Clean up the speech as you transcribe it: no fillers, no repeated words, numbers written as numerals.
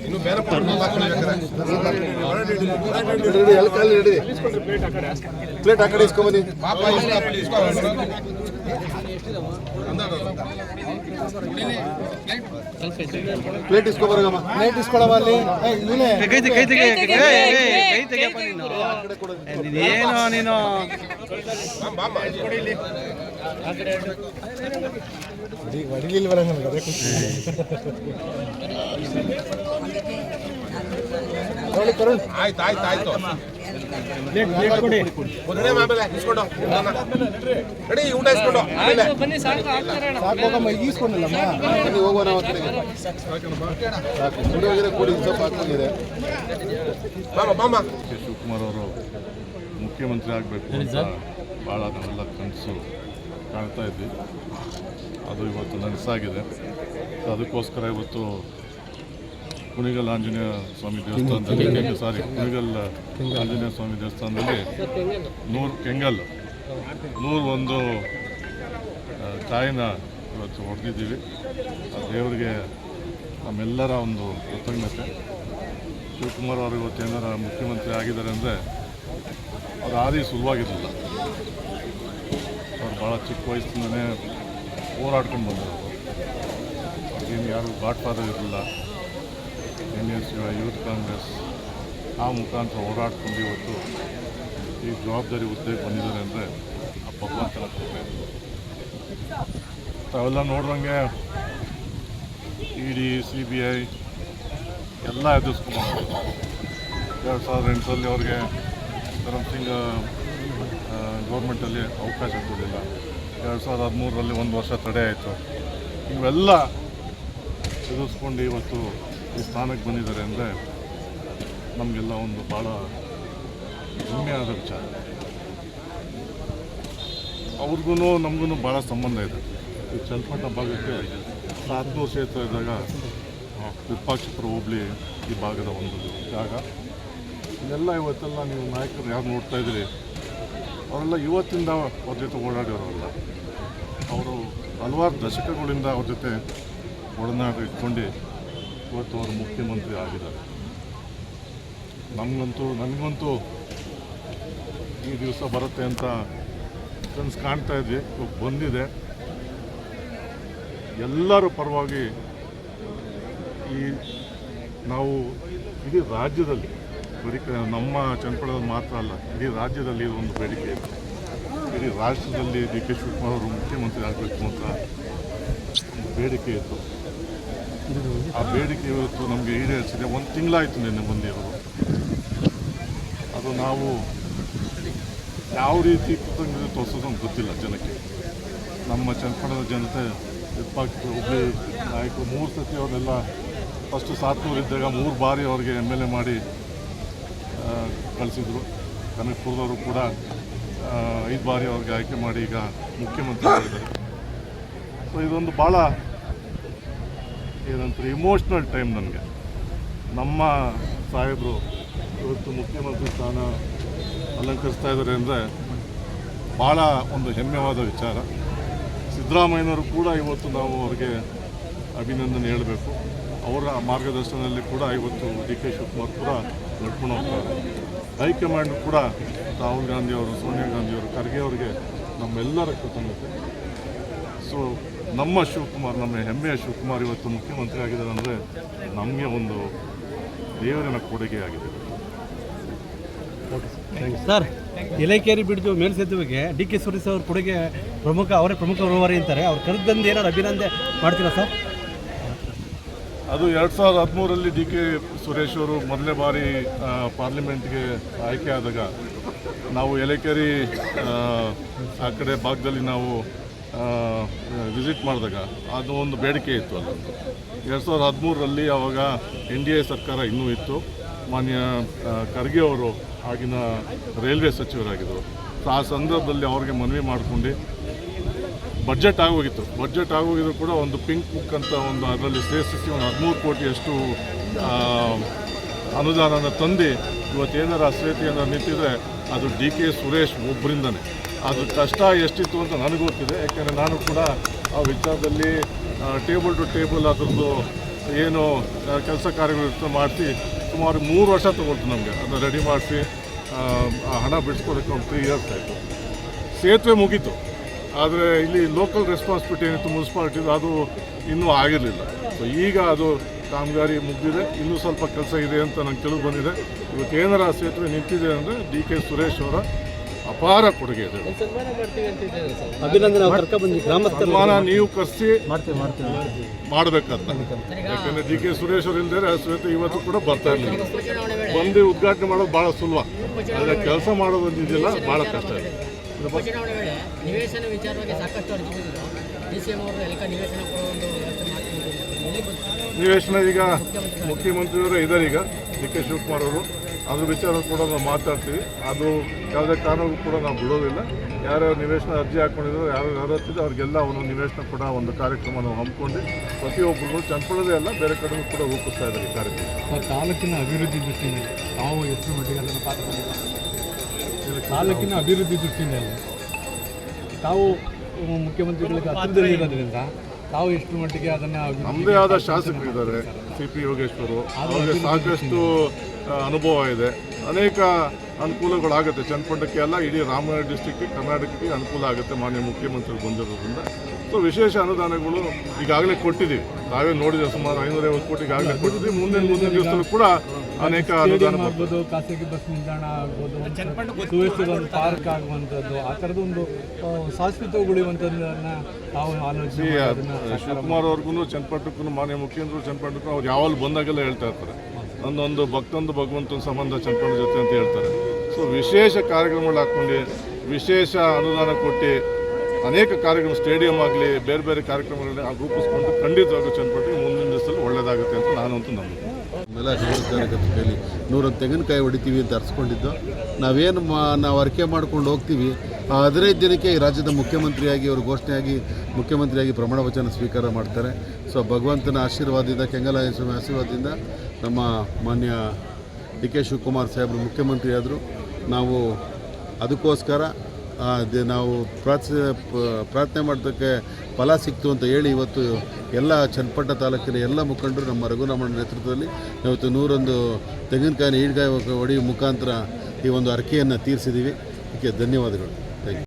ಇನ್ನು ಬೇರೆ ಪ್ಲೇಟ್ ಆ ಕಡೆ ಇಸ್ಕೊಂಬನ್ನಿ. ಪ್ಲೇಟ್ ಇಸ್ಕೊಬರಗಮ್ಮ. ಪ್ಲೇಟ್ ಇಸ್ಕೊಳವ ಅಲ್ಲಿ ಏನು ನೀನು ಹೊಡಿಲಿಲ್ವಲ್ಲ ನನಗೆ ಅದೇ ಖುಷಿ. ಆಯ್ತು ರೆಡಿ ಊಟ ಇಸ್ಕೊಂಡು ಸಾಕೋಗಮ್ಮ ಈಸ್ಕೊಂಡಿಲ್ಲಮ್ಮ. ಹೋಗೋಣ ನಾವು ಕಡೆಗೆ ಸಾಕು ಮುಡಿಯೋಗಿದೆ ಕೂಡಿ ಸ್ವಲ್ಪ ಹಾಕೊಂಡಿದೆ. ಶಿವಕುಮಾರ್ ಅವರು ಮುಖ್ಯಮಂತ್ರಿ ಆಗಬೇಕು ಅಂತ ಭಾಳ ನಾವೆಲ್ಲ ಕನಸು ಕಾಣ್ತಾ ಇದ್ವಿ. ಅದು ಇವತ್ತು ನನಸಾಗಿದೆ. ಅದಕ್ಕೋಸ್ಕರ ಇವತ್ತು ಕುಣಿಗಲ್ ಆಂಜನೇಯ ಸ್ವಾಮಿ ದೇವಸ್ಥಾನದಲ್ಲಿ ಕುಣಿಗಲ್ ಆಂಜನೇಯ ಸ್ವಾಮಿ ದೇವಸ್ಥಾನದಲ್ಲಿ 101 ಕಾಯಿನ ಇವತ್ತು ಹೊಡೆದಿದ್ದೀವಿ. ಆ ದೇವರಿಗೆ ನಮ್ಮೆಲ್ಲರ ಒಂದು ಕೃತಜ್ಞತೆ. ಶಿವಕುಮಾರ್ ಅವರು ಇವತ್ತು ಏನಾರ ಮುಖ್ಯಮಂತ್ರಿ ಆಗಿದ್ದಾರೆ ಅಂದರೆ ಅವ್ರ ಆದಿ ಸುಲಭವಾಗಿರಲಿಲ್ಲ. ಅವ್ರು ಭಾಳ ಚಿಕ್ಕ ವಯಸ್ಸಿಂದಲೇ ಹೋರಾಡ್ಕೊಂಡು ಬಂದರು. ಅವ್ರಿಗೇನು ಯಾರು ಗಾಡ್ ಫಾದರ್ ಇರಲಿಲ್ಲ. NS ಯೂತ್ ಕಾಂಗ್ರೆಸ್ ಆ ಮುಖಾಂತರ ಹೋರಾಡ್ಕೊಂಡು ಇವತ್ತು ಈ ಜವಾಬ್ದಾರಿ ಹುದ್ದೆಗೆ ಬಂದಿದ್ದಾರೆ ಅಂದರೆ ಆ ಭಗವಂತನ ಕೃಪೆ. ತಾವೆಲ್ಲ ನೋಡ್ದಂಗೆ ED CBI ಎಲ್ಲ ಎದುರಿಸ್ಕೊಂಡು 2008 ಅವ್ರಿಗೆ ಧರಮ್ ಸಿಂಗ್ ಗೌರ್ಮೆಂಟಲ್ಲಿ ಅವಕಾಶ ಕೊಡಲಿಲ್ಲ. 2013 1 ವರ್ಷ ತಡೆ ಆಯಿತು. ಇವೆಲ್ಲ ಎದುರಿಸ್ಕೊಂಡು ಇವತ್ತು ಈ ಸ್ಥಾನಕ್ಕೆ ಬಂದಿದ್ದಾರೆ ಅಂದರೆ ನಮಗೆಲ್ಲ ಒಂದು ಭಾಳ ಹೆಮ್ಮೆಯಾದ ವಿಚಾರ. ಅವ್ರಿಗೂ ನಮಗೂ ಭಾಳ ಸಂಬಂಧ ಇದೆ. ಈ ಚನ್ನಪಟ್ಟಣ ಭಾಗಕ್ಕೆ 700 ಕ್ಷೇತ್ರ ಇದ್ದಾಗ ವಿರೂಪಾಕ್ಷಪುರ ಹೋಬಳಿ ಈ ಭಾಗದ ಒಂದು ಜಾಗ. ಇದೆಲ್ಲ ಇವತ್ತೆಲ್ಲ ನೀವು ನಾಯಕರು ಯಾರು ನೋಡ್ತಾ ಇದ್ದೀರಿ ಅವರೆಲ್ಲ ಇವತ್ತಿಂದ ಅವ್ರ ಜೊತೆ ಓಡಾಡಿರೋರಲ್ಲ. ಅವರು ಹಲವಾರು ದಶಕಗಳಿಂದ ಅವ್ರ ಜೊತೆ ಒಡನಾಟ ಇಟ್ಕೊಂಡು ಇವತ್ತು ಅವರು ಮುಖ್ಯಮಂತ್ರಿ ಆಗಿದ್ದಾರೆ. ನನಗಂತೂ ಈ ದಿವಸ ಬರುತ್ತೆ ಅಂತ ಕನಸು ಕಾಣ್ತಾ ಇದ್ವಿ. ಬಂದಿದೆ. ಎಲ್ಲರ ಪರವಾಗಿ ನಾವು ಇಡೀ ರಾಜ್ಯದಲ್ಲಿ ಬರೀ ನಮ್ಮ ಚನ್ನಪಟ್ಟಣದಲ್ಲಿ ಮಾತ್ರ ಅಲ್ಲ, ಇಡೀ ರಾಜ್ಯದಲ್ಲಿ ಒಂದು ಬೇಡಿಕೆ ಇದೆ. ಇಡೀ ರಾಷ್ಟ್ರದಲ್ಲಿ DK ಶಿವಕುಮಾರ್ ಅವರು ಮುಖ್ಯಮಂತ್ರಿ ಆಗಬೇಕು ಅಂತ ಒಂದು ಬೇಡಿಕೆ ಇತ್ತು. ಆ ಬೇಡಿಕೆ ಇವತ್ತು ನಮಗೆ ಈಡೇರಿಸಿದೆ. 1 ತಿಂಗಳಾಯಿತು ನಿನ್ನೆ ಬಂದಿರೋದು. ಅದು ನಾವು ಯಾವ ರೀತಿ ಕೃತಜ್ಞತೆ ತೋರಿಸೋದು ಅಂತ ಗೊತ್ತಿಲ್ಲ ಜನಕ್ಕೆ. ನಮ್ಮ ಚನ್ನಪಟ್ಟಣದ ಜನತೆ ವಿರೂಪಾಕ್ಷಪುರ ಹುಬ್ಳಿ ನಾಯಕರು 3 ಸತಿ ಅವರೆಲ್ಲ ಫಸ್ಟು 700 ಇದ್ದಾಗ 3 ಬಾರಿ ಅವ್ರಿಗೆ MLA ಮಾಡಿ ಕಳಿಸಿದ್ರು. ಕನಕಪುರದವರು ಕೂಡ 5 ಬಾರಿ ಅವ್ರಿಗೆ ಆಯ್ಕೆ ಮಾಡಿ ಈಗ ಮುಖ್ಯಮಂತ್ರಿ ಆಗಿದ್ದಾರೆ. ಸೊ ಇದೊಂದು ಭಾಳ ಏನಂತಾರೆ ಇಮೋಷ್ನಲ್ ಟೈಮ್ ನನಗೆ. ನಮ್ಮ ಸಾಹೇಬರು ಇವತ್ತು ಮುಖ್ಯಮಂತ್ರಿ ಸ್ಥಾನ ಅಲಂಕರಿಸ್ತಾ ಇದ್ದಾರೆ ಅಂದರೆ ಭಾಳ ಒಂದು ಹೆಮ್ಮೆವಾದ ವಿಚಾರ. ಸಿದ್ದರಾಮಯ್ಯನವರು ಕೂಡ ಇವತ್ತು ನಾವು ಅವ್ರಿಗೆ ಅಭಿನಂದನೆ ಹೇಳಬೇಕು. ಅವರ ಮಾರ್ಗದರ್ಶನದಲ್ಲಿ ಕೂಡ ಇವತ್ತು DK ಶಿವಕುಮಾರ್ ಕೂಡ ನಡ್ಕೊಂಡು ಹೋಗ್ತಾರೆ. ಹೈಕಮಾಂಡ್ ಕೂಡ ರಾಹುಲ್ ಗಾಂಧಿಯವರು, ಸೋನಿಯಾ ಗಾಂಧಿಯವರು, ಖರ್ಗೆ ಅವರಿಗೆ ನಮ್ಮೆಲ್ಲರ ಕೃತಜ್ಞತೆ. ಸೊ ನಮ್ಮ ಶಿವಕುಮಾರ್, ನಮ್ಮ ಹೆಮ್ಮೆಯ ಶಿವಕುಮಾರ್ ಇವತ್ತು ಮುಖ್ಯಮಂತ್ರಿ ಆಗಿದ್ದಾರೆ ಅಂದರೆ ನಮಗೆ ಒಂದು ದೇವರಿನ ಕೊಡುಗೆ ಆಗಿದೆ. ಸರ್, ಎಲೆಕೇರಿ ಬಿಡ್ದು ಮೇಲ್ಸೇತುವೆಗೆ DK ಸುರೇಶ್ ಅವ್ರ ಕೊಡುಗೆ ಅವರೇ ಪ್ರಮುಖ ರೂವಾರಿ ಅಂತಾರೆ. ಅವ್ರು ಕರೆದಂದು ಏನಾದ್ರು ಅಭಿನಂದನೆ ಮಾಡ್ತೀರಾ ಸರ್? ಅದು 2013 DK ಸುರೇಶ್ ಅವರು ಮೊದಲನೇ ಬಾರಿ ಪಾರ್ಲಿಮೆಂಟ್ಗೆ ಆಯ್ಕೆ ಆದಾಗ ನಾವು ಎಲೆಕೇರಿ ಆ ಕಡೆ ಭಾಗದಲ್ಲಿ ನಾವು ವಿಸಿಟ್ ಮಾಡಿದಾಗ ಅದು ಒಂದು ಬೇಡಿಕೆ ಇತ್ತು. ಅಲ್ಲೊಂದು 2013 ಆವಾಗ NDA ಸರ್ಕಾರ ಇನ್ನೂ ಇತ್ತು. ಮಾನ್ಯ ಖರ್ಗೆ ಅವರು ಆಗಿನ ರೈಲ್ವೆ ಸಚಿವರಾಗಿದ್ದರು. ಸೊ ಆ ಸಂದರ್ಭದಲ್ಲಿ ಅವ್ರಿಗೆ ಮನವಿ ಮಾಡ್ಕೊಂಡು ಬಡ್ಜೆಟ್ ಆಗೋಗಿತ್ತು. ಬಡ್ಜೆಟ್ ಆಗೋಗಿದ್ರು ಕೂಡ ಒಂದು ಪಿಂಕ್ ಬುಕ್ ಅಂತ ಒಂದು ಅದರಲ್ಲಿ ಸೇರಿಸಿ ಒಂದು 13 ಕೋಟಿಯಷ್ಟು ಅನುದಾನನ ತಂದು ಇವತ್ತೇನಾರ ಅಶ್ವೇತಿ ಏನಾರು ನಿಂತಿದ್ರೆ ಅದು DK ಸುರೇಶ್ ಒಬ್ಬರಿಂದನೇ. ಅದು ಕಷ್ಟ ಎಷ್ಟಿತ್ತು ಅಂತ ನನಗೆ ಗೊತ್ತಿದೆ. ಯಾಕೆಂದರೆ ನಾನು ಕೂಡ ಆ ವಿಚಾರದಲ್ಲಿ ಟೇಬಲ್ ಟು ಟೇಬಲ್ ಅದರದ್ದು ಏನು ಕೆಲಸ ಕಾರ್ಯಗಳು ಮಾಡಿಸಿ ಸುಮಾರು 3 ವರ್ಷ ತೊಗೊಳ್ತು ನಮಗೆ ಅದನ್ನು ರೆಡಿ ಮಾಡಿಸಿ ಹಣ ಬಿಡಿಸ್ಕೋದಕ್ಕೆ ಒಂದು 3 ಇಯರ್ಸ್ ಆಯಿತು. ಸೇತುವೆ ಮುಗೀತು, ಆದರೆ ಇಲ್ಲಿ ಲೋಕಲ್ ರೆಸ್ಪಾನ್ಸಿಬಿಲಿಟಿ ಏನಿತ್ತು ಮುನ್ಸಿಪಾಲಿಟಿದು ಅದು ಇನ್ನೂ ಆಗಿರಲಿಲ್ಲ. ಸೊ ಈಗ ಅದು ಕಾಮಗಾರಿ ಮುಗಿದಿದೆ, ಇನ್ನೂ ಸ್ವಲ್ಪ ಕೆಲಸ ಇದೆ ಅಂತ ನಂಗೆ ತಿಳಿದು ಬಂದಿದೆ. ಇವತ್ತು ಏನಾರ ಸೇತುವೆ ನಿಂತಿದೆ ಅಂದರೆ DK ಸುರೇಶ್ ಅವರ ಅಪಾರ ಕೊಡುಗೆ ಇದೆ. ಸನ್ಮಾನ ನೀವು ಕರೆಸಿ ಮಾಡಬೇಕಂತ, ಯಾಕಂದರೆ DK ಸುರೇಶ್ ಅವರು ಇಲ್ಲದೆ ಆ ಸೇತುವೆ ಇವತ್ತು ಕೂಡ ಬರ್ತಾ ಇರಲಿಲ್ಲ. ಬಂದು ಉದ್ಘಾಟನೆ ಮಾಡೋದು ಭಾಳ ಸುಲಭ, ಆದರೆ ಕೆಲಸ ಮಾಡೋದು ಇದೆಯಲ್ಲ ಭಾಳ ಕಷ್ಟ ಇದೆ. ಉಪಚುನಾವಣೆ ವೇಳೆ ನಿವೇಶನ ವಿಚಾರವಾಗಿ ಸಾಕಷ್ಟು ಅರ್ಜಿ ಬಂದಿದ್ದು DCM ಅವರು ಎಲ್ಲ ನಿವೇಶನ ಕೊಡೋ ಒಂದು ವ್ಯವಸ್ಥೆ ಮಾಡ್ತಿದ್ದಾರೆ. ನಿವೇಶನ ಈಗ ಮುಖ್ಯಮಂತ್ರಿಯವರೇ ಇದ್ದಾರೆ, ಈಗ DK ಶಿವಕುಮಾರ್ ಅವರು. ಅದ್ರ ವಿಚಾರ ಕೂಡ ನಾವು ಮಾತಾಡ್ತೀವಿ. ಅದು ಯಾವುದೇ ಕಾರಣಕ್ಕೂ ಕೂಡ ನಾವು ಬಿಡೋದಿಲ್ಲ. ಯಾರ್ಯಾರು ನಿವೇಶನ ಅರ್ಜಿ ಹಾಕ್ಕೊಂಡಿದ್ರು, ಯಾರು ಅರ್ಹತಿದೆ ಅವ್ರಿಗೆಲ್ಲ ಒಂದೊಂದು ನಿವೇಶನ ಕೂಡ ಒಂದು ಕಾರ್ಯಕ್ರಮ ನಾವು ಹಮ್ಮಿಕೊಂಡು ಪ್ರತಿಯೊಬ್ಬರು ಚನ್ನಪಟ್ಟಣದೇ ಅಲ್ಲ ಬೇರೆ ಕಡೆಗೂ ಕೂಡ ರೂಪಿಸ್ತಾ ಇದ್ದಾರೆ ಈ ಕಾರ್ಯಕ್ರಮ. ತಾಲೂಕಿನ ಅಭಿವೃದ್ಧಿ ದೃಷ್ಟಿಯಿಂದ ತಾವು ಎಷ್ಟು ಮಟ್ಟಿಗೆ ಅದನ್ನು ಪಾತ್ರ ತಾಲೂಕಿನ ಅಭಿವೃದ್ಧಿ ದೃಷ್ಟಿಯಿಂದ ತಾವು ಮುಖ್ಯಮಂತ್ರಿಗಳಿಗೆ ಹತ್ತಿರದಲ್ಲಿರೋದ್ರಿಂದ ತಾವು ಎಷ್ಟು ಮಟ್ಟಿಗೆ ಅದನ್ನು ನಮ್ಮದೇ ಆದ ಶಾಸಕರಿದ್ದಾರೆ, CP ಯೋಗೇಶ್ವರು, ಅವರಿಗೆ ಸಾಕಷ್ಟು ಅನುಭವ ಇದೆ. ಅನೇಕ ಅನುಕೂಲಗಳಾಗುತ್ತೆ ಚನ್ನಪಟ್ಟಣಕ್ಕೆ ಅಲ್ಲ, ಇಡೀ ರಾಮನಗರ ಡಿಸ್ಟಿಕ್ಗೆ, ಕರ್ನಾಟಕಕ್ಕೆ ಅನುಕೂಲ ಆಗುತ್ತೆ ಮಾನ್ಯ ಮುಖ್ಯಮಂತ್ರಿಗಳು ಬಂದಿರೋದ್ರಿಂದ. ಸೊ ವಿಶೇಷ ಅನುದಾನಗಳು ಈಗಾಗಲೇ ಕೊಟ್ಟಿದ್ದೀವಿ, ನಾವೇ ನೋಡಿದ್ರೆ ಸುಮಾರು 550 ಕೋಟಿ ಈಗಾಗಲೇ ಕೊಟ್ಟಿದ್ದೀವಿ. ಮುಂದಿನ ದಿವಸದಲ್ಲೂ ಕೂಡ ಅನೇಕ ಅನುದಾನ ಆಗ್ಬೋದು, ಖಾಸಗಿ ಬಸ್ ನಿಲ್ದಾಣ ಆಗ್ಬೋದು, ಸುವ್ಯವಸ್ಥಿತ ಒಂದು ಪಾರ್ಕ್ ಆಗುವಂಥದ್ದು, ಆ ಥರದ ಒಂದು ಶಾಶ್ವತಗೊಳ್ಳುವಂಥದ್ದನ್ನು ನಾವು ಆಲೋಚನೆ. ಶಿವಕುಮಾರ್ ಅವ್ರಿಗೂ ಚನ್ನಪಟ್ಟಣಕ್ಕೂ ಮಾನ್ಯ ಮುಖ್ಯಮಂತ್ರಿಗಳು ಚನ್ನಪಟ್ಟಣಕ್ಕೂ ಅವ್ರು ಯಾವಾಗ ಬಂದಾಗೆಲ್ಲ ಹೇಳ್ತಾ ಇರ್ತಾರೆ, ಒಂದೊಂದು ಭಗವಂತನ ಸಂಬಂಧ ಚನ್ನಪಟ್ಟಣ ಜೊತೆ ಅಂತ ಹೇಳ್ತಾರೆ. ಸೊ ವಿಶೇಷ ಕಾರ್ಯಕ್ರಮಗಳು ಹಾಕ್ಕೊಂಡು ವಿಶೇಷ ಅನುದಾನ ಕೊಟ್ಟು ಅನೇಕ ಕಾರ್ಯಕ್ರಮ, ಸ್ಟೇಡಿಯಂ ಆಗಲಿ ಬೇರೆ ಬೇರೆ ಕಾರ್ಯಕ್ರಮಗಳನ್ನ ರೂಪಿಸ್ಕೊಂಡು ಖಂಡಿತವಾಗೂ ಚನ್ನಪಟ್ಟಣ ಮುಂದಿನ ದಿವಸದಲ್ಲಿ ಒಳ್ಳೆಯದಾಗುತ್ತೆ ಅಂತ ನಾನಂತೂ ನಂಬಿದ್ದೆ. ಆಮೇಲೆ ಕೈಲಿ 100 ತೆಂಗಿನಕಾಯಿ ಹೊಡಿತೀವಿ ಅಂತ ಅರ್ಸ್ಕೊಂಡಿದ್ದು, ನಾವೇನು ನಾವು ಅರಿಕೆ ಮಾಡ್ಕೊಂಡು ಹೋಗ್ತೀವಿ. 15 ದಿನಕ್ಕೆ ಈ ರಾಜ್ಯದ ಮುಖ್ಯಮಂತ್ರಿಯಾಗಿ ಅವರು ಘೋಷಣೆಯಾಗಿ ಮುಖ್ಯಮಂತ್ರಿಯಾಗಿ ಪ್ರಮಾಣ ವಚನ ಸ್ವೀಕಾರ ಮಾಡ್ತಾರೆ. ಸೊ ಭಗವಂತನ ಆಶೀರ್ವಾದದಿಂದ, ಕೆಂಗಲಾಯ ಸ್ವಾಮಿ ಆಶೀರ್ವಾದದಿಂದ ನಮ್ಮ ಮಾನ್ಯ DK ಶಿವಕುಮಾರ್ ಸಾಹೇಬರು ಮುಖ್ಯಮಂತ್ರಿ ಆದರು. ನಾವು ಅದಕ್ಕೋಸ್ಕರ ನಾವು ಪ್ರಾರ್ಥನೆ ಮಾಡೋದಕ್ಕೆ ಫಲ ಸಿಕ್ತು ಅಂತ ಹೇಳಿ ಇವತ್ತು ಎಲ್ಲ ಚನ್ನಪಟ್ಟಣ ತಾಲೂಕಿನ ಎಲ್ಲ ಮುಖಂಡರು ನಮ್ಮ ರಘುರಾಮಣ್ಣ ನೇತೃತ್ವದಲ್ಲಿ ಇವತ್ತು 101 ತೆಂಗಿನಕಾಯಿನ ಈಡ್ಗಾಯಿ ಹೊಡೆಯುವ ಮುಖಾಂತರ ಈ ಒಂದು ಅರ್ಕೆಯನ್ನು ತೀರಿಸಿದ್ದೀವಿ. ಇದಕ್ಕೆ ಧನ್ಯವಾದಗಳು.